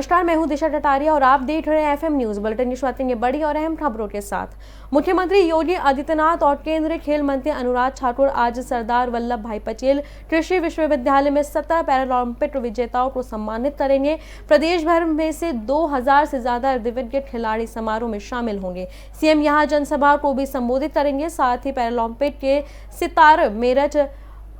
नमस्कार, मैं हूं दिशा टटारिया और आप देख रहे हैं एफएम न्यूज बुलेटिन। की शुरुआत करेंगे बड़ी और अहम खबरों के साथ। मुख्यमंत्री योगी आदित्यनाथ और केंद्रीय खेल मंत्री अनुराग ठाकुर आज सरदार वल्लभ भाई पटेल कृषि विश्वविद्यालय में 17 पैरालंपिक विजेताओं को सम्मानित करेंगे। प्रदेश भर में से 2000 से ज्यादा दिव्यांग खिलाड़ी समारोह में शामिल होंगे। सीएम यहां जनसभा को भी संबोधित करेंगे। साथ ही पैरालंपिक के सितारे मेरठ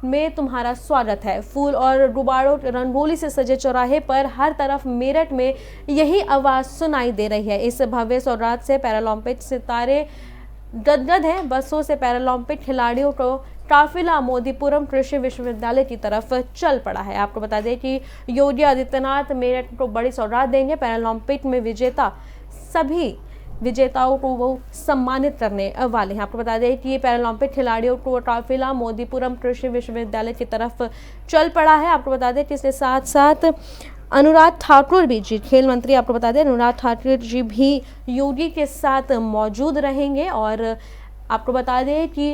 में तुम्हारा स्वागत है फूल और गुब्बारों रंगोली से सजे चौराहे पर हर तरफ मेरठ में यही आवाज सुनाई दे रही है। इस भव्य सौगात से पैरालंपिक सितारे गदगद हैं। बसों से पैरालंपिक खिलाड़ियों को काफिला मोदीपुरम कृषि विश्वविद्यालय की तरफ चल पड़ा है। आपको बता दें कि योगी आदित्यनाथ मेरठ को बड़ी सौगात देंगे। पैरालंपिक में विजेता सभी विजेताओं को वो सम्मानित करने वाले हैं। आपको बता दें कि पैरालंपिक खिलाड़ियों को काफिला मोदीपुरम कृषि विश्वविद्यालय की तरफ चल पड़ा है। आपको बता दें कि इसके साथ साथ अनुराग ठाकुर भी जी खेल मंत्री आपको बता दें अनुराग ठाकुर जी भी योगी के साथ मौजूद रहेंगे। और आपको बता दें कि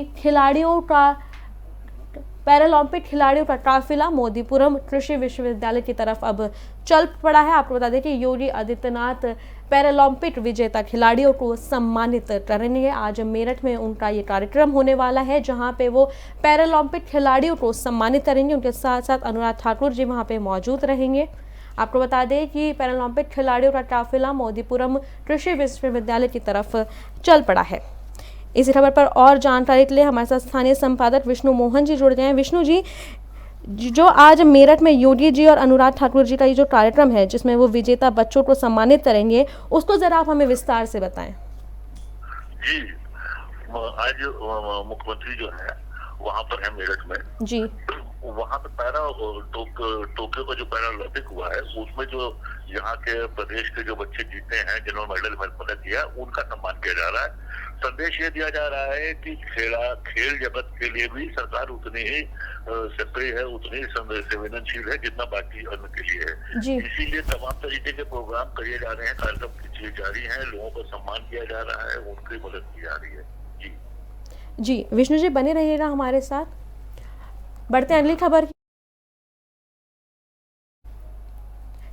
पैरालंपिक खिलाड़ियों का काफिला मोदीपुरम कृषि विश्वविद्यालय की तरफ अब चल पड़ा है। आपको बता दें कि योगी आदित्यनाथ पैरालंपिक विजेता खिलाड़ियों को सम्मानित करेंगे। आज मेरठ में उनका ये कार्यक्रम होने वाला है, जहां पे वो पैरालंपिक खिलाड़ियों को सम्मानित करेंगे। उनके साथ साथ अनुराग ठाकुर जी वहां पे मौजूद रहेंगे। आपको बता दें कि पैरालंपिक खिलाड़ियों का काफिला मोदीपुरम कृषि विश्वविद्यालय की तरफ चल पड़ा है। इस खबर पर और जानकारी के लिए हमारे साथ स्थानीय संपादक विष्णु मोहन जी जुड़ गए हैं। विष्णु जी, जो आज मेरठ में योगी जी और अनुराग ठाकुर जी का ये जो कार्यक्रम है जिसमें वो विजेता बच्चों को सम्मानित करेंगे, उसको जरा आप हमें विस्तार से बताएं। जी, आज मुख्यमंत्री जो है वहाँ पर है मेरठ में जी। वहाँ पे टोक्यो का जो पैरालंपिक हुआ है उसमें जो यहाँ के प्रदेश के जो बच्चे जीते हैं जिन्होंने मेडल पदक किया उनका सम्मान किया जा रहा है। संदेश ये दिया जा रहा है कि खेल जगत के लिए भी सरकार उतनी ही सक्रिय है, उतनी ही संवेदनशील है जितना बाकी अन्य के लिए है। इसीलिए तमाम तरीके के प्रोग्राम किए जा रहे हैं, कार्यक्रम किए जारी हैं, लोगों का सम्मान किया जा रहा है, उनकी मदद की जा रही है। जी विष्णु जी, बने रहिएगा हमारे साथ। बढ़ते हैं अगली खबर की।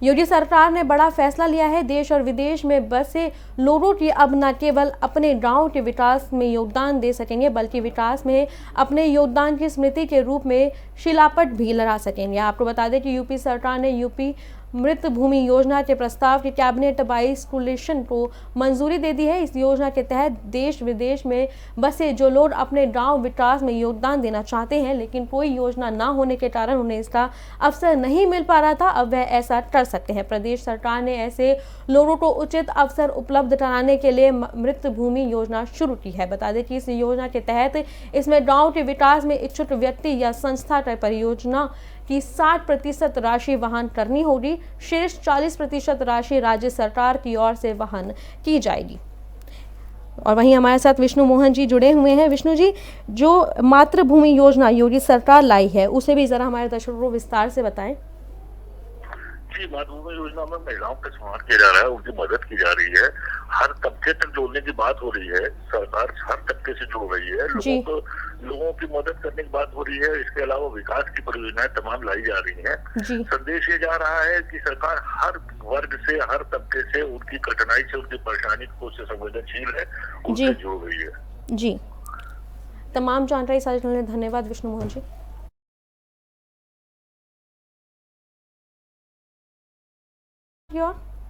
योगी सरकार ने बड़ा फैसला लिया है। देश और विदेश में बसे लोगों की अब न केवल अपने गांव के विकास में योगदान दे सकेंगे बल्कि विकास में अपने योगदान की स्मृति के रूप में शिलापट भी लगा सकेंगे। आपको बता दें कि यूपी सरकार ने यूपी मृत भूमि योजना के प्रस्ताव की कैबिनेट बाइस्कुलेशन को मंजूरी दे दी है। इस योजना के तहत देश विदेश में बसे जो लोग अपने गांव विकास में योगदान देना चाहते हैं लेकिन कोई योजना ना होने के कारण उन्हें इसका अवसर नहीं मिल पा रहा था, अब वह ऐसा कर सकते हैं। प्रदेश सरकार ने ऐसे लोगों को उचित अवसर उपलब्ध कराने के लिए मृत भूमि योजना शुरू की है। बता दें कि इस योजना के तहत इसमें गाँव के विकास में इच्छुक व्यक्ति या संस्था का परियोजना की 60% राशि वहन करनी होगी। शेष 40% राशि राज्य सरकार की ओर से वहन की जाएगी। और वहीं हमारे साथ विष्णु मोहन जी जुड़े हुए हैं। विष्णु जी, जो मातृभूमि योजना योगी सरकार लाई है उसे भी जरा हमारे दर्शकों को विस्तार से बताएं। जी, मातृभूमि योजना में महिलाओं का सम्मान किया जा रहा है, उनकी मदद की जा रही है, हर तबके तक जोड़ने की बात हो रही है। सरकार हर तबके से जोड़ रही है, लोगों की मदद करने की बात हो रही है। इसके अलावा विकास की परियोजनाएं तमाम लाई जा रही हैं। संदेश ये जा रहा है कि सरकार हर वर्ग से, हर तबके से, उनकी कठिनाई से, उनकी परेशानी को से संवेदनशील है, उनसे जोड़ रही है। जी, तमाम जानकारी साझा करने के लिए धन्यवाद विष्णु मोहन जी।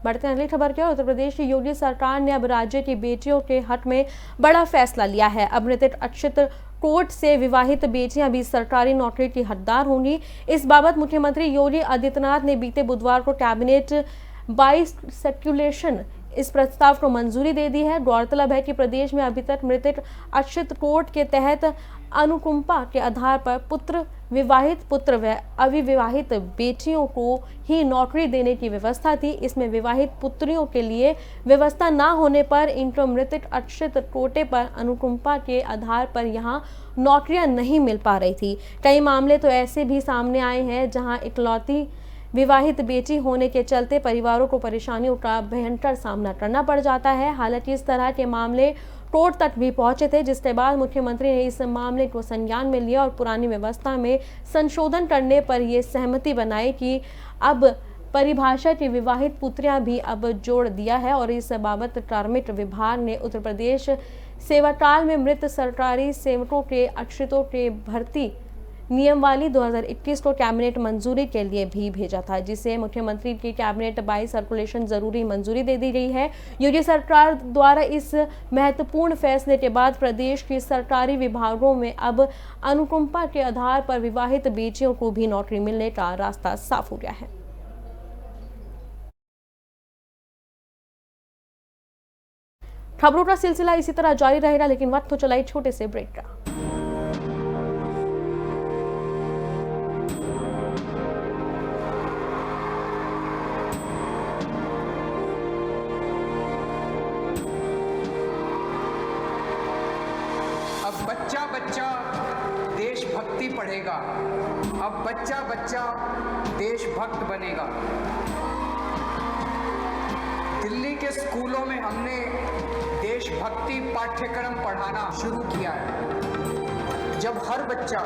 बढ़ते हैं अगली खबर की ओर। उत्तर प्रदेश की योगी सरकार ने अब राज्य की बेटियों के हक में बड़ा फैसला लिया है। अब मृतक अक्षत कोर्ट से विवाहित बेटियां भी सरकारी नौकरी की हकदार होंगी। इस बाबत मुख्यमंत्री योगी आदित्यनाथ ने बीते बुधवार को कैबिनेट बाइस्कुलेशन इस प्रस्ताव को मंजूरी दे दी है। गौरतलब है कि प्रदेश में अभी तक मृतक अक्षत कोर्ट के तहत अनुकंपा के आधार पर विवाहित पुत्र व अविवाहित बेटियों को ही नौकरी देने की व्यवस्था थी। इसमें विवाहित पुत्रियों के लिए व्यवस्था न होने पर इनको मृतक अक्षत कोटे पर अनुकंपा के आधार पर यहाँ नौकरियां नहीं मिल पा रही थी। कई मामले तो ऐसे भी सामने आए हैं जहाँ इकलौती विवाहित बेटी होने के चलते परिवारों को परेशानियों का भयंकर सामना करना पड़ जाता है। हालांकि इस तरह के मामले कोर्ट तक भी पहुंचे थे, जिसके बाद मुख्यमंत्री ने इस मामले को संज्ञान में लिया और पुरानी व्यवस्था में संशोधन करने पर यह सहमति बनाई कि अब परिभाषा की विवाहित पुत्रियां भी अब जोड़ दिया है और इस बाबत कार्मिक विभाग ने उत्तर प्रदेश सेवाकाल में मृत सरकारी सेवकों के आश्रितों के भर्ती नियमावली 2021 को कैबिनेट मंजूरी के लिए भी भेजा था, जिसे मुख्यमंत्री की कैबिनेट बाई सर्कुलेशन जरूरी मंजूरी दे दी गई है। योगी सरकार द्वारा इस महत्वपूर्ण फैसले के बाद प्रदेश के सरकारी विभागों में अब अनुकंपा के आधार पर विवाहित बेटियों को भी नौकरी मिलने का रास्ता साफ हो गया है। खबरों का सिलसिला इसी तरह जारी रहेगा, लेकिन वक्त तो चला एक छोटे से ब्रेक का। अब बच्चा बच्चा देशभक्ति पढ़ेगा, अब बच्चा बच्चा देशभक्त बनेगा। दिल्ली के स्कूलों में हमने देशभक्ति पाठ्यक्रम पढ़ाना शुरू किया है। जब हर बच्चा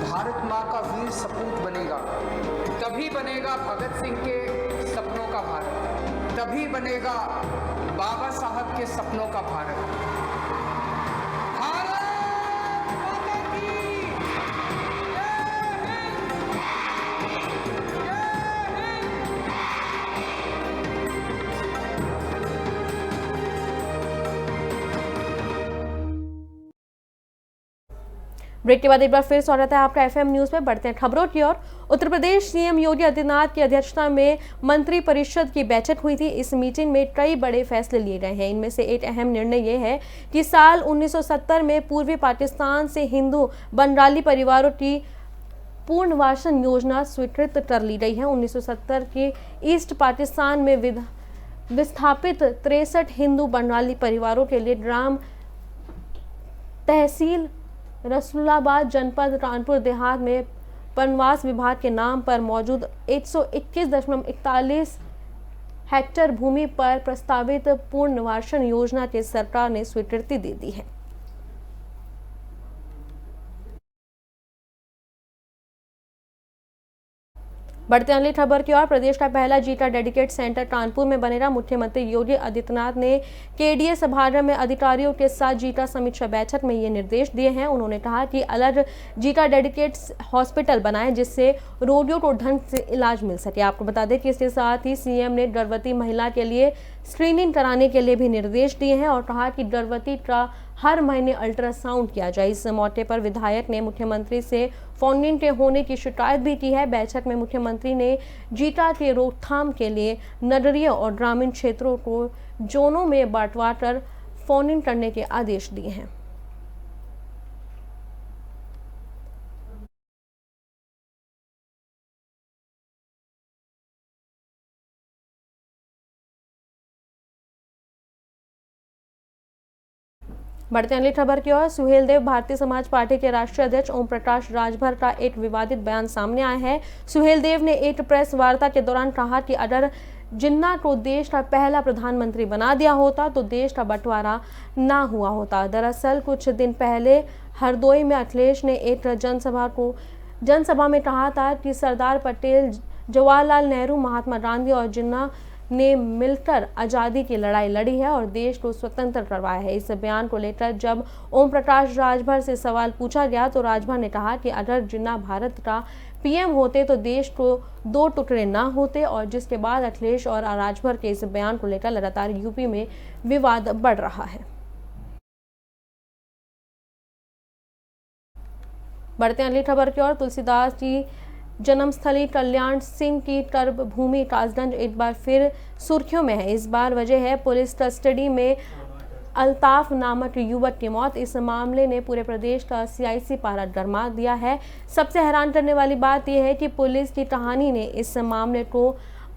भारत माँ का वीर सपूत बनेगा, तभी बनेगा भगत सिंह के सपनों का भारत, तभी बनेगा बाबा साहब के सपनों का भारत। ब्रेक के बाद एक बार फिर स्वागत है आपका एफएम न्यूज में। बढ़ते हैं खबरों की ओर। उत्तर प्रदेश सीएम योगी आदित्यनाथ की अध्यक्षता में मंत्री परिषद की बैठक हुई थी। इस मीटिंग में कई बड़े फैसले लिए गए हैं। इनमें से एक अहम निर्णय यह है कि साल 1970 में पूर्वी पाकिस्तान से हिंदू बंगाली परिवारों की पुनर्वासन योजना स्वीकृत कर ली गई है। 1970 के ईस्ट पाकिस्तान में विस्थापित 63 हिंदू बंगाली परिवारों के लिए ग्राम तहसील रसूलाबाद जनपद कानपुर देहात में वनवास विभाग के नाम पर मौजूद 121.41 हेक्टेयर भूमि पर प्रस्तावित पुनर्वासन योजना के सरकार ने स्वीकृति दे दी है। बढ़ते अगली खबर की ओर। प्रदेश का पहला जीटा डेडिकेट सेंटर कानपुर में बनेगा। मुख्यमंत्री योगी आदित्यनाथ ने केडीए सभागार में अधिकारियों के साथ जीटा समीक्षा बैठक में ये निर्देश दिए हैं। उन्होंने कहा कि अलग जीटा डेडिकेट हॉस्पिटल बनाएं जिससे रोगियों को ढंग से इलाज मिल सके। आपको बता दें कि इसके साथ ही सीएम ने गर्भवती महिला के लिए स्क्रीनिंग कराने के लिए भी निर्देश दिए हैं और कहा कि गर्भवती का हर महीने अल्ट्रासाउंड किया जाए। इस मौके पर विधायक ने मुख्यमंत्री से फोन के होने की शिकायत भी की है। बैठक में मुख्यमंत्री ने जीटा के रोकथाम के लिए नगरीय और ग्रामीण क्षेत्रों को जोनों में बांटवा कर फोन करने के आदेश दिए हैं। बढ़ते अगली खबर की ओर। सुहेलदेव भारतीय समाज पार्टी के राष्ट्रीय अध्यक्ष ओम प्रकाश राजभर का एक विवादित बयान सामने आया है। सुहेलदेव ने एक प्रेस वार्ता के दौरान कहा कि अगर जिन्ना को देश का पहला प्रधानमंत्री बना दिया होता तो देश का बंटवारा ना हुआ होता। दरअसल कुछ दिन पहले हरदोई में अखिलेश ने एक जनसभा में कहा था कि सरदार पटेल, जवाहरलाल नेहरू, महात्मा गांधी और जिन्ना ने मिलकर आज़ादी की लड़ाई लड़ी है और देश को स्वतंत्र करवाया है। इस बयान को लेकर जब ओम प्रकाश राजभर से सवाल पूछा गया तो राजभर ने कहा कि अगर जिन्ना भारत का पीएम होते तो देश को दो टुकड़े ना होते। और जिसके बाद अखिलेश और राजभर के इस बयान को लेकर लगातार यूपी में विवाद बढ़ रहा है। बढ़ते अगली खबर की ओर। तुलसीदास की जन्मस्थली कल्याण सिंह की कर्मभूमि कासगंज एक बार फिर सुर्खियों में है। इस बार वजह है पुलिस कस्टडी में अल्ताफ नामक युवक की मौत। इस मामले ने पूरे प्रदेश का सियासी पारा गरमा दिया है। सबसे हैरान करने वाली बात यह है कि पुलिस की कहानी ने इस मामले को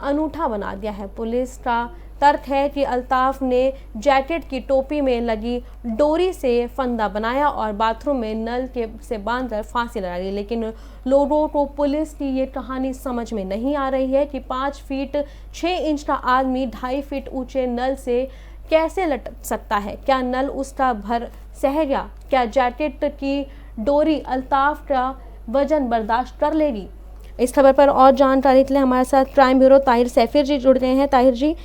अनूठा बना दिया है। पुलिस का तर्क है कि अल्ताफ ने जैकेट की टोपी में लगी डोरी से फंदा बनाया और बाथरूम में नल के से बांधकर फांसी लगा ली। लेकिन लोगों को पुलिस की ये कहानी समझ में नहीं आ रही है कि 5 फीट 6 इंच का आदमी 2.5 फीट ऊंचे नल से कैसे लटक सकता है। क्या नल उसका भर सह गया? क्या जैकेट की डोरी अल्ताफ का वजन बर्दाश्त कर लेगी? इस खबर पर और जानकारी के लिए हमारे साथ क्राइम ब्यूरो ताहिर सैफिर जी जुड़ गए हैं। ताहिर जी,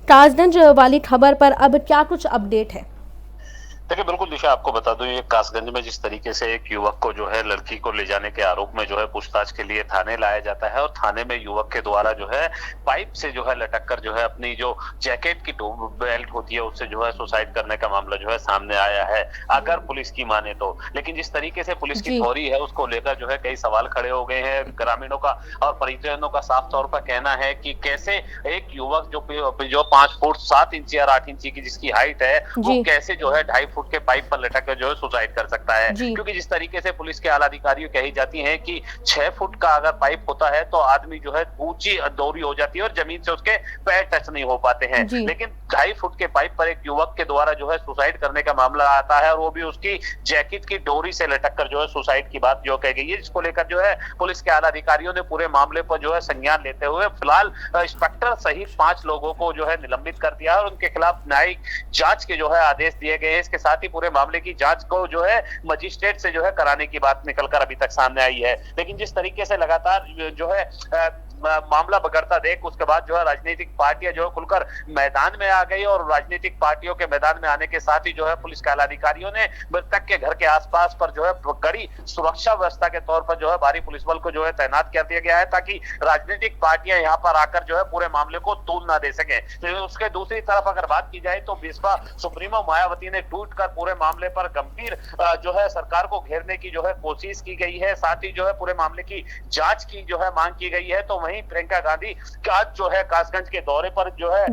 कासगंज वाली खबर पर अब क्या कुछ अपडेट है? देखिए बिल्कुल दिशा, आपको बता दूं, ये कासगंज में जिस तरीके से एक युवक को जो है लड़की को ले जाने के आरोप में जो है पूछताछ के लिए थाने लाया जाता है और थाने में युवक के द्वारा जो है पाइप से जो है लटक कर जो है अपनी जो जैकेट की बेल्ट होती है उससे जो है सुसाइड करने का मामला जो है सामने आया है, अगर पुलिस की माने तो। लेकिन जिस तरीके से पुलिस की थ्योरी है उसको लेकर जो है कई सवाल खड़े हो गए हैं ग्रामीणों का और परिजनों का। साफ तौर पर कहना है कि कैसे एक युवक जो 5 फुट 7 इंच या 8 इंच की जिसकी हाइट है वो कैसे जो है 2.5 फुट के पाइप पर लटक कर जो है सुसाइड कर सकता है। क्योंकि जिस तरीके से पुलिस के आला अधिकारियों कही जाती है कि 6 फुट का अगर पाइप होता है तो आदमी जो है ऊंची दोरी हो जाती है और जमीन से उसके पैर टच नहीं हो पाते हैं। लेकिन 2.5 फुट के पाइप पर एक युवक के द्वारा जो है सुसाइड करने का मामला आता है और वो भी उसकी जैकेट की डोरी से लटक कर जो है सुसाइड की बात जो कही गई है, जिसको लेकर जो है पुलिस के आला अधिकारियों ने पूरे मामले पर जो है संज्ञान लेते हुए फिलहाल इंस्पेक्टर सहित 5 लोगों को जो है निलंबित कर दिया और उनके खिलाफ न्यायिक जांच के जो है आदेश दिए गए हैं। इसके साथ ही पूरे मामले की जांच को जो है मजिस्ट्रेट से जो है कराने की बात निकलकर अभी तक सामने आई है। लेकिन जिस तरीके से लगातार जो है मामला बगड़ता देख उसके बाद जो है राजनीतिक पार्टियां जो है खुलकर मैदान में आ गई और राजनीतिक पार्टियों के मैदान में आने के साथ ही जो है पुलिस के अधिकारियों ने मृतक के घर के आसपास पर जो है कड़ी सुरक्षा व्यवस्था के तौर पर जो है भारी पुलिस बल को जो है तैनात कर दिया गया है ताकि राजनीतिक पार्टियां यहाँ पर आकर जो है पूरे मामले को तूल ना दे सके। तो उसके दूसरी तरफ अगर बात की जाए तो बिस्वा सुप्रीमो मायावती ने ट्वीट कर पूरे मामले पर गंभीर जो है सरकार को घेरने की जो है कोशिश की गई है, साथ ही जो है पूरे मामले की जांच की जो है मांग की गई है। तो वहीं प्रियंका गांधी आज जो है कासगंज के दौरे पर जो है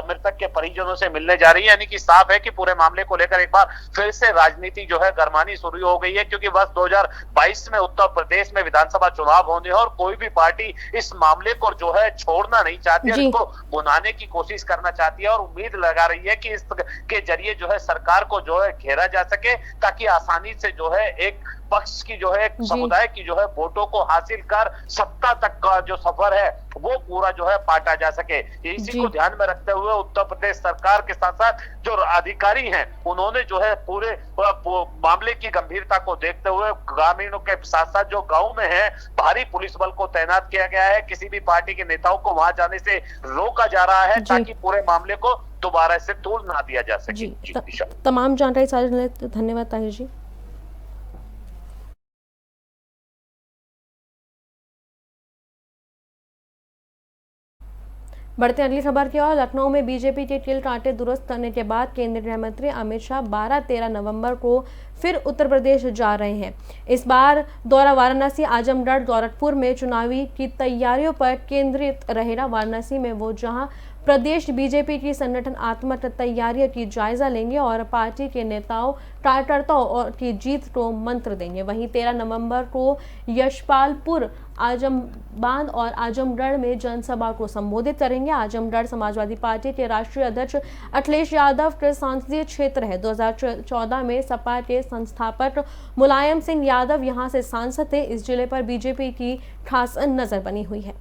मृतक के परिजनों से मिलने जा रही है, यानी कि साफ है कि पूरे मामले को लेकर एक बार फिर से राजनीति जो है गरमानी शुरू हो गई है। क्योंकि वर्ष 2022 में उत्तर प्रदेश में विधानसभा चुनाव होने और कोई भी पार्टी इस मामले को जो है छोड़ना नहीं चाहती है, इसको बुनाने की कोशिश करना चाहती है और उम्मीद लगा रही है कि इसके जरिए जो है सरकार को जो है घेरा जा सके ताकि आसानी से जो है एक पक्ष की जो है समुदाय की जो है वोटों को हासिल कर सत्ता तक का जो सफर है वो पूरा जो है पाटा जा सके। इसी को ध्यान में रखते हुए उत्तर प्रदेश सरकार के साथ साथ जो अधिकारी हैं उन्होंने जो है पूरे मामले की गंभीरता को देखते हुए ग्रामीणों के साथ साथ जो गांव में है भारी पुलिस बल को तैनात किया गया है। किसी भी पार्टी के नेताओं को वहां जाने से रोका जा रहा है ताकि पूरे मामले को दोबारा से तोड़ ना दिया जा सके। तमाम जानकारी साझा धन्यवाद ताहिर जी। बढ़ते अगली खबर की ओर। लखनऊ में बीजेपी के तिल कांटे दुरुस्त करने के बाद केंद्रीय गृह मंत्री अमित शाह 12-13 नवंबर को फिर उत्तर प्रदेश जा रहे हैं। इस बार दौरा वाराणसी, आजमगढ़, गोरखपुर में चुनावी की तैयारियों पर केंद्रित रहेगा। वाराणसी में वो जहां प्रदेश बीजेपी की संगठनात्मक तैयारियों की जायजा लेंगे और पार्टी के नेताओं कार्यकर्ताओं की जीत को मंत्र देंगे। वहीं 13 नवंबर को यशपालपुर, आजमबाद और आजमगढ़ में जनसभा को संबोधित करेंगे। आजमगढ़ समाजवादी पार्टी के राष्ट्रीय अध्यक्ष अखिलेश यादव के संसदीय क्षेत्र है। 2014 में सपा के संस्थापक मुलायम सिंह यादव यहां से सांसद थे। इस जिले पर बीजेपी की खास नजर बनी हुई है।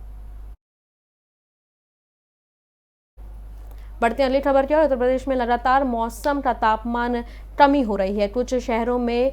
बढ़ती अगली खबर की ओर। उत्तर प्रदेश में लगातार मौसम का तापमान कमी हो रही है। कुछ शहरों में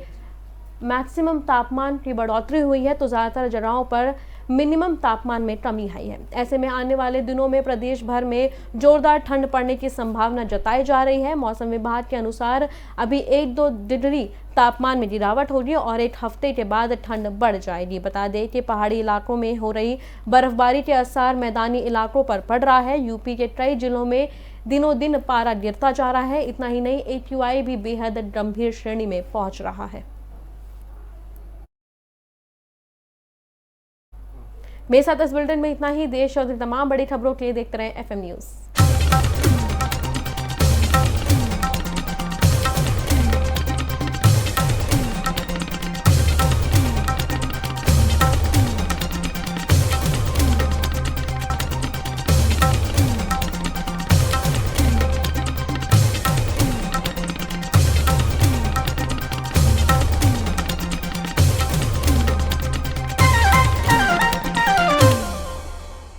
मैक्सिमम तापमान की बढ़ोतरी हुई है तो ज़्यादातर जगहों पर मिनिमम तापमान में कमी आई है। ऐसे में आने वाले दिनों में प्रदेश भर में जोरदार ठंड पड़ने की संभावना जताई जा रही है। मौसम विभाग के अनुसार अभी 1-2 डिग्री तापमान में गिरावट होगी और एक हफ्ते के बाद ठंड बढ़ जाएगी। बता दें कि पहाड़ी इलाकों में हो रही बर्फबारी के असर मैदानी इलाकों पर पड़ रहा है। यूपी के कई जिलों में दिनों दिन पारा गिरता जा रहा है। इतना ही नहीं, AQI भी बेहद गंभीर श्रेणी में पहुंच रहा है। मेरे साथ इस बुलेटिन में इतना ही। देश और तमाम बड़ी खबरों के लिए देखते रहें FM न्यूज़।